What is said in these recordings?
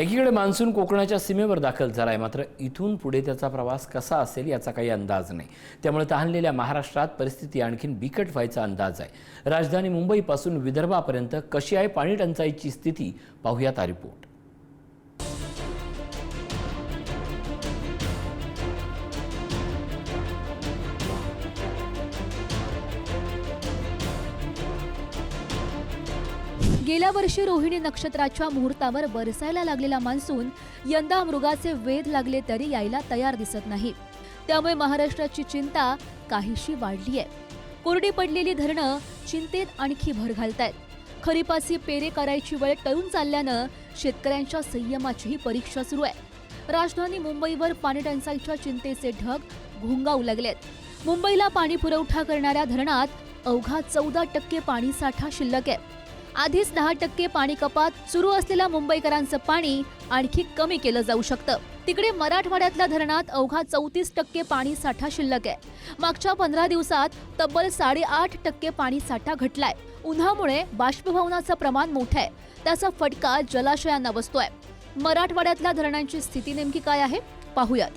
एकीकडे मान्सून कोकणाच्या सीमेवर दाखल झालाय, मात्र इथून पुढे त्याचा प्रवास कसा असेल याचा काही अंदाज नाही। त्यामुळे तहानलेल्या महाराष्ट्रात परिस्थिती आणखीन बिकट व्हायचा अंदाज आहे। राजधानी मुंबईपासून विदर्भापर्यंत कशी आहे पाणी टंचाईची स्थिती, पाहूयात हा रिपोर्ट। गेल्या वर्षी रोहिणी नक्षत्राच्या मुहूर्तावर बरसायला लागलेला मान्सून यंदा मृगाचे वेध लागले तरी यायला तयार दिसत नाही। त्यामुळे महाराष्ट्राची चिंता काहीशी वाढली आहे। कोरडी पडलेली धरणं चिंतेत आणखी भर घालतायत। खरीपाची पेरे करायची वेळ टळून चालल्यानं शेतकऱ्यांच्या संयमाचीही परीक्षा सुरू आहे। राजधानी मुंबईवर पाणीटंचाईच्या चिंतेचे ढग घोंगावू लागलेत। मुंबईला पाणी पुरवठा करणाऱ्या धरणात अवघा 14% पाणी साठा शिल्लक आहे। आधीच 10% पाणी कपात सुरू असलेल्या मुंबईकरांचं पाणी आणखी कमी केलं जाऊ शकतं। तिकडे मराठवाड्यातल्या धरणात अवघा 34% पाणी साठा शिल्लक आहे। मागच्या 15 दिवसात तब्बल 8.5% पाणी साठा घटलाय। उन्हामुळे बाष्पभवनाचं प्रमाण मोठं आहे, त्याचा फटका जलाशयांना बसतोय। मराठवाड्यातल्या धरणांची स्थिती नेमकी काय आहे पाहूयात।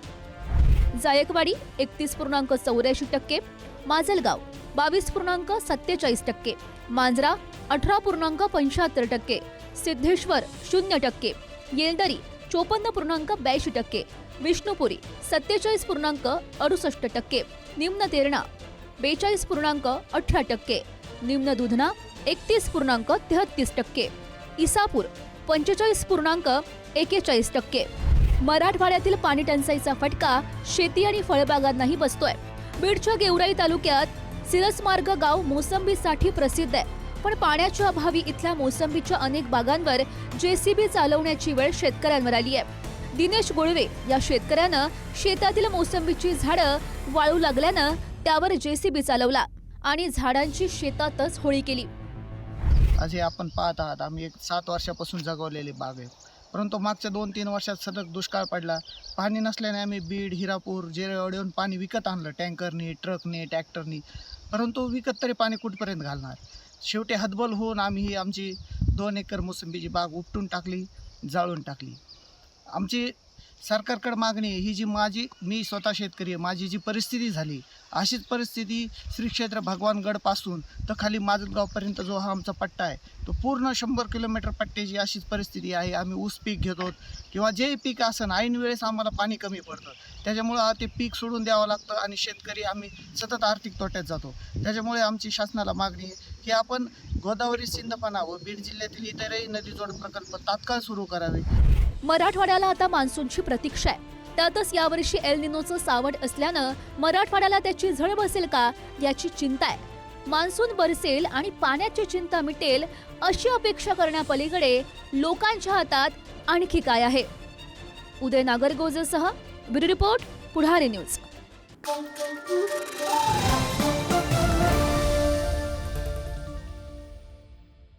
जायकवाडी 31.84%, माजलगाव 22.47%, मांजरा 18.75%, सिद्धेश्वर 0%, येलदरी 54.82%, विष्णुपुरी 47.68%, निम्न तेरणा 42.18%, निम्न दुधना 31.33%, इसापूर 45.41%। मराठवाड्यातील पाणी टंचाईचा फटका शेती आणि फळबागांनाही बसतोय। बीडच्या गेवराई तालुक्यात सिरसमार्ग गाव मोसंबीसाठी प्रसिद्ध आहे, पण पाण्याच्या अभावी इथल्या मोसंबीच्या अनेक बागांवर जेसीबी चालवण्याची वेळ शेतकऱ्यांवर आली आहे। दिनेश गोळवे या शेतकऱ्यानं शेतातील मोसंबीची झाडं वाळू लागल्यानं त्यावर जेसीबी चालवला आणि झाडांची शेतातच होळी केली। असे आपण पाहत आहात, आम्ही 7 वर्षापासून जगवलेली बाग आहे, परंतु मागच्या 2-3 वर्षात सतत दुष्काळ पडला। पाणी नसल्याने आम्ही बीड, हिरापूर, जेरेवाडीहून पाणी विकत आणलं, टँकरनी, ट्रकनी, ट्रॅक्टरनी, परंतु विकत तरी पाणी कुठपर्यंत घालणार। शेवटी हतबल होऊन आम्ही ही आमची 2 एकर मोसंबीची बाग उपटून टाकली, जाळून टाकली। आमची सरकारकडे मागणी आहे, ही जी मी स्वतः शेतकरी आहे, माझी जी परिस्थिती झाली, अशीच परिस्थिती श्री क्षेत्र भगवानगडपासून तर खाली माजलगावपर्यंत जो हा आमचा पट्टा आहे, तो पूर्ण 100 किलोमीटर पट्ट्याची अशीच परिस्थिती आहे। आम्ही ऊस पीक घेतो किंवा जे पीक असेल, ऐन वेळेस आम्हाला पाणी कमी पडतं, त्याच्यामुळं ते पीक सोडून द्यावं लागतं आणि शेतकरी आम्ही सतत आर्थिक तोट्यात जातो। त्याच्यामुळे आमची शासनाला मागणी आहे की आपण गोदावरी, सिंदफणा व बीड जिल्ह्यातील इतरही नदीजोड प्रकल्प तात्काळ सुरू करावे। मराठवाड्याला आता मान्सूनची प्रतीक्षा आहे, त्यातच यावर्षी एल निनोचं सावट असल्यानं मराठवाड्याला त्याची झळ बसेल का याची चिंता आहे। मान्सून बरसेल आणि पाण्याची चिंता मिटेल अशी अपेक्षा करण्यापलीकडे लोकांच्या हातात आणखी काय आहे। उदय नागरगोजेसह ब्युरो रिपोर्ट, पुढारी न्यूज।